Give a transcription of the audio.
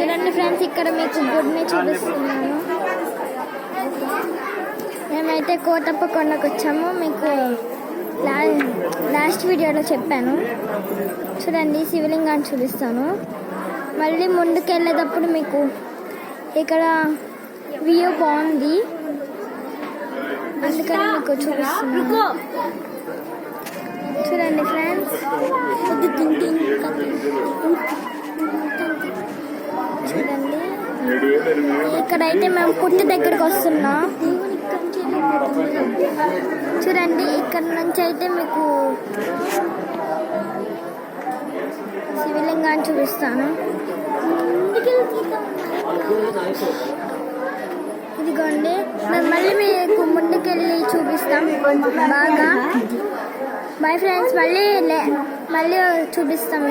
చూడండి ఫ్రెండ్స్, ఇక్కడ మీకు గుడిని చూపిస్తున్నాను. మేమైతే కోటప్ప కొండకు వచ్చాము, మీకు లాస్ట్ వీడియోలో చెప్పాను. చూడండి, శివలింగాన్ని చూపిస్తాను. మళ్ళీ ముందుకు వెళ్ళేటప్పుడు మీకు ఇక్కడ వ్యూ బాగుంది, అందుకని మీకు చూపిస్తున్నాను. చూడండి ఫ్రెండ్స్, చూడండి ఇక్కడైతే మేము పుట్టి దగ్గరకు వస్తున్నాం. చూడండి, ఇక్కడ నుంచి అయితే మీకు శివలింగాన్ని చూపిస్తాను. ఇదిగోండి, మేము మళ్ళీ మీకు ముందుకెళ్ళి చూపిస్తాం బాగా. బాయ్ ఫ్రెండ్స్, మళ్ళీ చూపిస్తాం.